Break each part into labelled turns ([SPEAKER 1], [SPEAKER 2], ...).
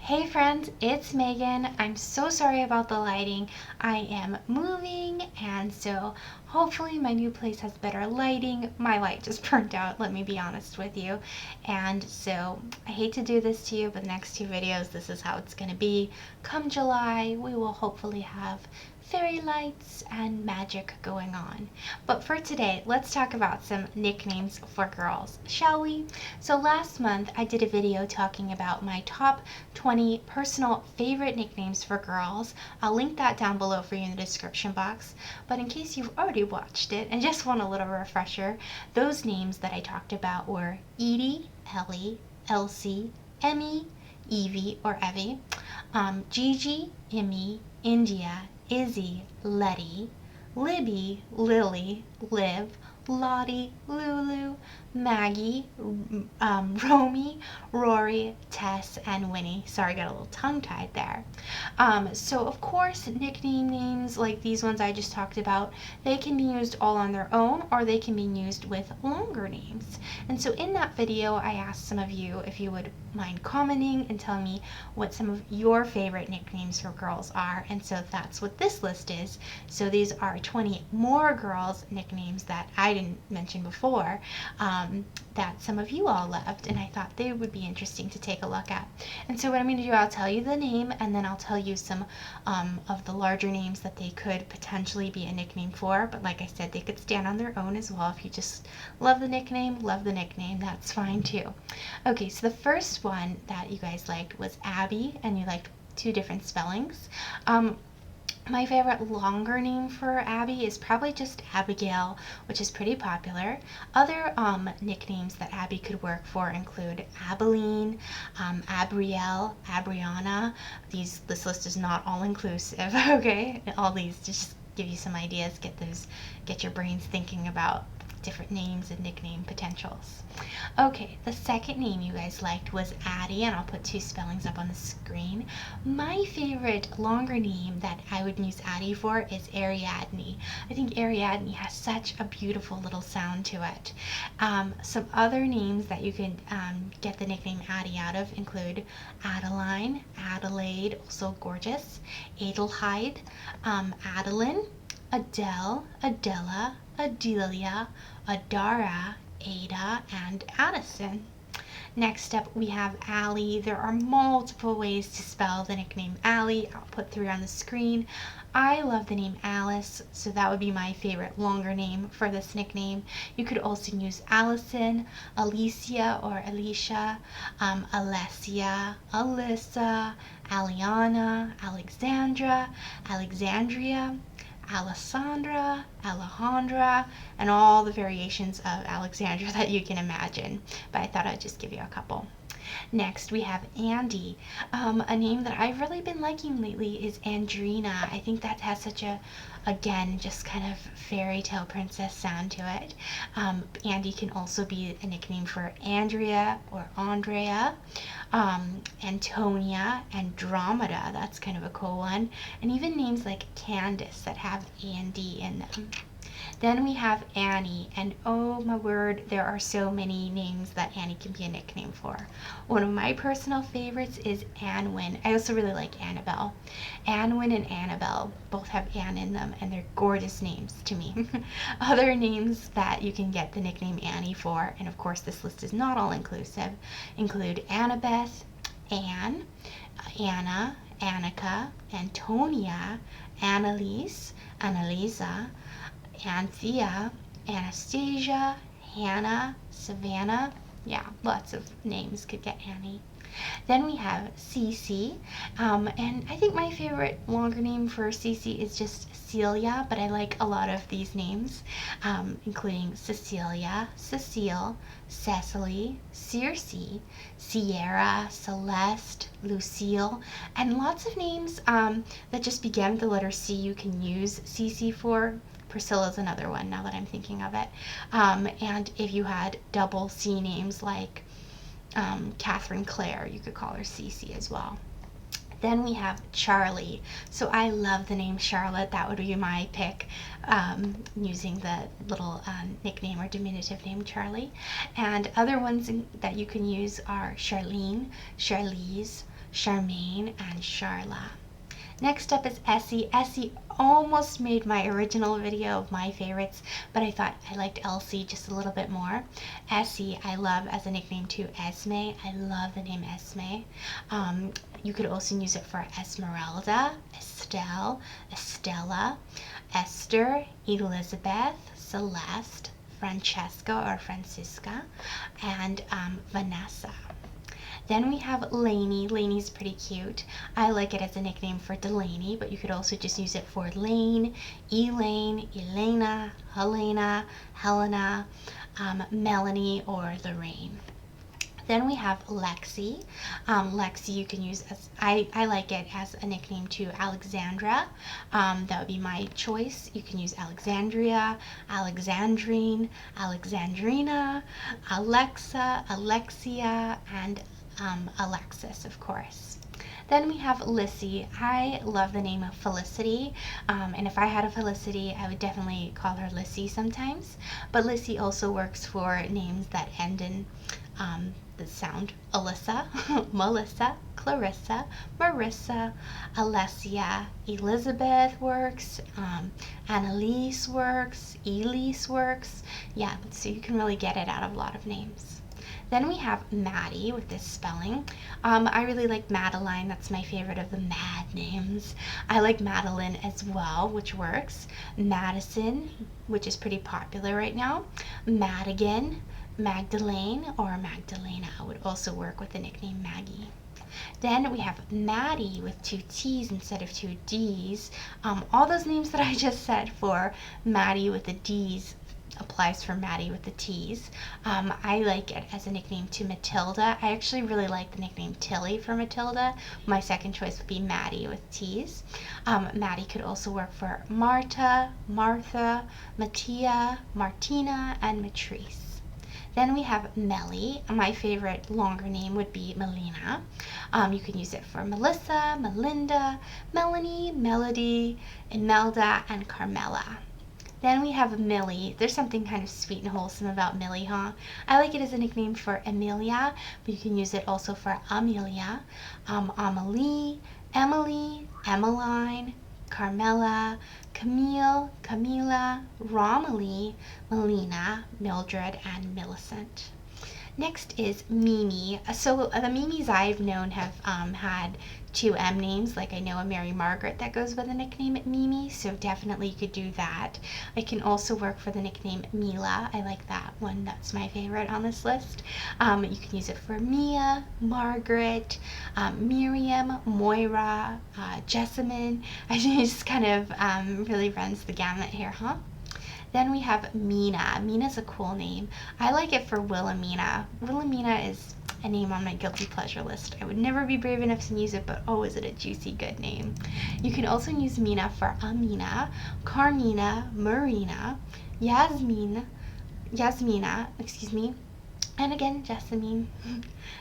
[SPEAKER 1] Hey friends, it's Megan. I'm so sorry about the lighting. I am moving and so hopefully my new place has better lighting. My light just burnt out, let me be honest with you. And so I hate to do this to you, but the next two videos, this is how it's going to be. Come July, we will hopefully have fairy lights and magic going on. But for today, let's talk about some nicknames for girls, shall we? So last month I did a video talking about my top 20 personal favorite nicknames for girls. I'll link that down below for you in the description box. But in case you've already watched it and just want a little refresher, those names that I talked about were Edie, Ellie, Elsie, Emmy, Evie or Evie, Gigi, Emmy, India, Izzy, Letty, Libby, Lily, Liv, Lottie, Lulu, Maggie, Romy, Rory, Tess, and Winnie. Sorry, I got a little tongue-tied there. So of course, nickname names like these ones I just talked about, they can be used all on their own or they can be used with longer names. And so in that video, I asked some of you if you would mind commenting and telling me what some of your favorite nicknames for girls are, and so that's what this list is. So these are 20 more girls' nicknames that I didn't mention before, that some of you all loved, and I thought they would be interesting to take a look at. And so what I'm going to do, I'll tell you the name, and then I'll tell you some of the larger names that they could potentially be a nickname for, but like I said, they could stand on their own as well. If you just love the nickname, that's fine too. Okay, so the first one that you guys liked was Abbie, and you liked two different spellings. My favorite longer name for Abbie is probably just Abigail, which is pretty popular. Other nicknames that Abbie could work for include Abilene, Abrielle, Abriana. This list is not all inclusive, okay? All these just give you some ideas, get your brains thinking about different names and nickname potentials. Okay, the second name you guys liked was Addie, and I'll put two spellings up on the screen. My favorite longer name that I would use Addie for is Ariadne. I think Ariadne has such a beautiful little sound to it. Some other names that you can get the nickname Addie out of include Adeline, Adelaide, also gorgeous, Adelheid, Adeline, Adele, Adela, Adelia, Adara, Ada, and Addison. Next up we have Allie. There are multiple ways to spell the nickname Allie. I'll put three on the screen. I love the name Alice, so that would be my favorite longer name for this nickname. You could also use Allison, Alicia or Alicia, Alessia, Alyssa, Aliana, Alexandra, Alexandria, Alessandra, Alejandra, and all the variations of Alexandra that you can imagine. But I thought I'd just give you a couple. Next we have Andie. A name that I've really been liking lately is Andrina. I think that has such a, again, just kind of fairy tale princess sound to it. Andie can also be a nickname for Andrea or Andrea, Antonia, Andromeda, that's kind of a cool one, and even names like Candace that have Andie in them. Then we have Annie, and oh my word, there are so many names that Annie can be a nickname for. One of my personal favorites is Anwin. I also really like Annabelle. Anwin and Annabelle both have Anne in them, and they're gorgeous names to me. Other names that you can get the nickname Annie for, and of course this list is not all inclusive, include Annabeth, Anne, Anna, Annika, Antonia, Annalise, Annalisa, Anthea, Anastasia, Hannah, Savannah. Yeah, lots of names could get Annie. Then we have Cece, and I think my favorite longer name for Cece is just Celia, but I like a lot of these names, including Cecilia, Cecile, Cecily, Circe, Sierra, Celeste, Lucille, and lots of names that just begin with the letter C you can use Cece for. Priscilla's another one now that I'm thinking of it. And if you had double C names like Catherine Claire, you could call her Cece as well. Then we have Charli. So I love the name Charlotte. That would be my pick, using the little nickname or diminutive name Charli. And other ones that you can use are Charlene, Charlize, Charmaine, and Charla. Next up is Essie. Essie almost made my original video of my favorites, but I thought I liked Elsie just a little bit more. Essie, I love as a nickname too. Esme, I love the name Esme. You could also use it for Esmeralda, Estelle, Estella, Esther, Elizabeth, Celeste, Francesca or Francisca, and Vanessa. Then we have Laney. Laney's pretty cute. I like it as a nickname for Delaney, but you could also just use it for Lane, Elaine, Elena, Helena, Helena, Melanie, or Lorraine. Then we have Lexi. Lexi you can use as, I like it as a nickname to Alexandra. That would be my choice. You can use Alexandria, Alexandrine, Alexandrina, Alexa, Alexia, and Alexis, of course. Then we have Lissy. I love the name of Felicity, and if I had a Felicity, I would definitely call her Lissy sometimes. But Lissy also works for names that end in the sound Alyssa, Melissa, Clarissa, Marissa, Alessia, Elizabeth works, Annalise works, Elise works. Yeah, so you can really get it out of a lot of names. Then we have Maddie with this spelling. I really like Madeline. That's my favorite of the Mad names. I like Madeline as well, which works. Madison, which is pretty popular right now. Madigan, Magdalene, or Magdalena would also work with the nickname Maggie. Then we have Maddie with 2 T's instead of 2 D's. All those names that I just said for Maddie with the D's applies for Maddie with the T's. I like it as a nickname to Matilda. I actually really like the nickname Tilly for Matilda. My second choice would be Maddie with T's. Maddie could also work for Marta, Martha, Mattia, Martina, and Matrice. Then we have Melly. My favorite longer name would be Melina. You can use it for Melissa, Melinda, Melanie, Melody, Imelda, and Carmela. Then we have Millie. There's something kind of sweet and wholesome about Millie, huh? I like it as a nickname for Amelia, but you can use it also for Amelia, Amelie, Emily, Emmeline, Carmela, Camille, Camila, Romilly, Melina, Mildred, and Millicent. Next is Mimi. So the Mimis I've known have had 2 M names, like I know a Mary Margaret that goes by the nickname Mimi, so definitely you could do that. It can also work for the nickname Mila. I like that one. That's my favorite on this list. You can use it for Mia, Margaret, Miriam, Moira, Jessamine. I think it just kind of really runs the gamut here, huh? Then we have Mina. Mina's a cool name. I like it for Wilhelmina. Wilhelmina is a name on my guilty pleasure list. I would never be brave enough to use it, but oh, is it a juicy good name. You can also use Mina for Amina, Carmina, Marina, Yasmina, and again, Jessamine.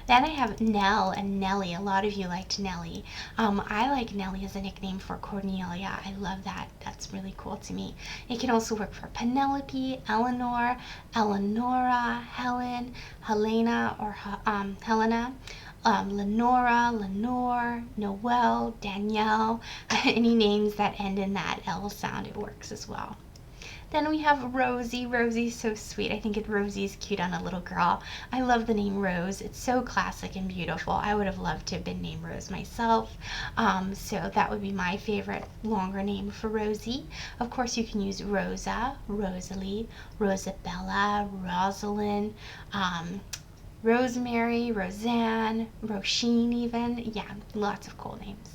[SPEAKER 1] Then I have Nell and Nelly. A lot of you liked Nelly. I like Nelly as a nickname for Cornelia. I love that. That's really cool to me. It can also work for Penelope, Eleanor, Eleonora, Helen, Helena, or Helena. Lenora, Lenore, Noelle, Danielle. Any names that end in that L sound, it works as well. Then we have Rosie. Rosie's so sweet. I think Rosie's cute on a little girl. I love the name Rose. It's so classic and beautiful. I would have loved to have been named Rose myself. So that would be my favorite longer name for Rosie. Of course, you can use Rosa, Rosalie, Rosabella, Rosalind, Rosemary, Roseanne, Roisin even. Yeah, lots of cool names.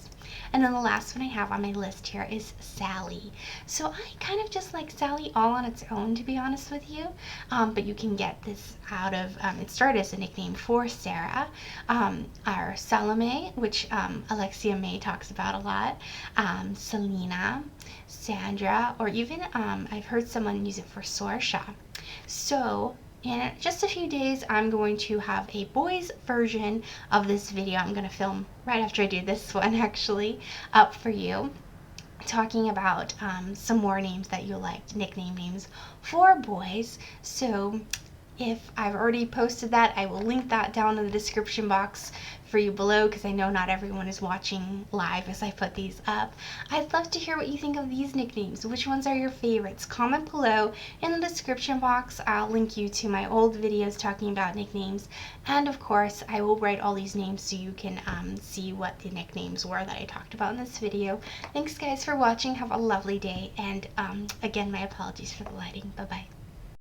[SPEAKER 1] And then the last one I have on my list here is Sally. So I kind of just like Sally all on its own, to be honest with you. But you can get this out of, it started as a nickname for Sarah, or Salome, which Alexia May talks about a lot, Selena, Sandra, or even I've heard someone use it for Sorsha. So in just a few days, I'm going to have a boys version of this video. I'm going to film right after I do this one, actually, up for you, talking about some more names that you liked, nickname names for boys. So if I've already posted that, I will link that down in the description box. for you below, because I know not everyone is watching live as I put these up. I'd love to hear what you think of these nicknames. Which ones are your favorites? Comment below. In the description box, I'll link you to my old videos talking about nicknames, and of course I will write all these names so you can see what the nicknames were that I talked about in this video. Thanks guys for watching. Have a lovely day, and again, my apologies for the lighting. Bye bye.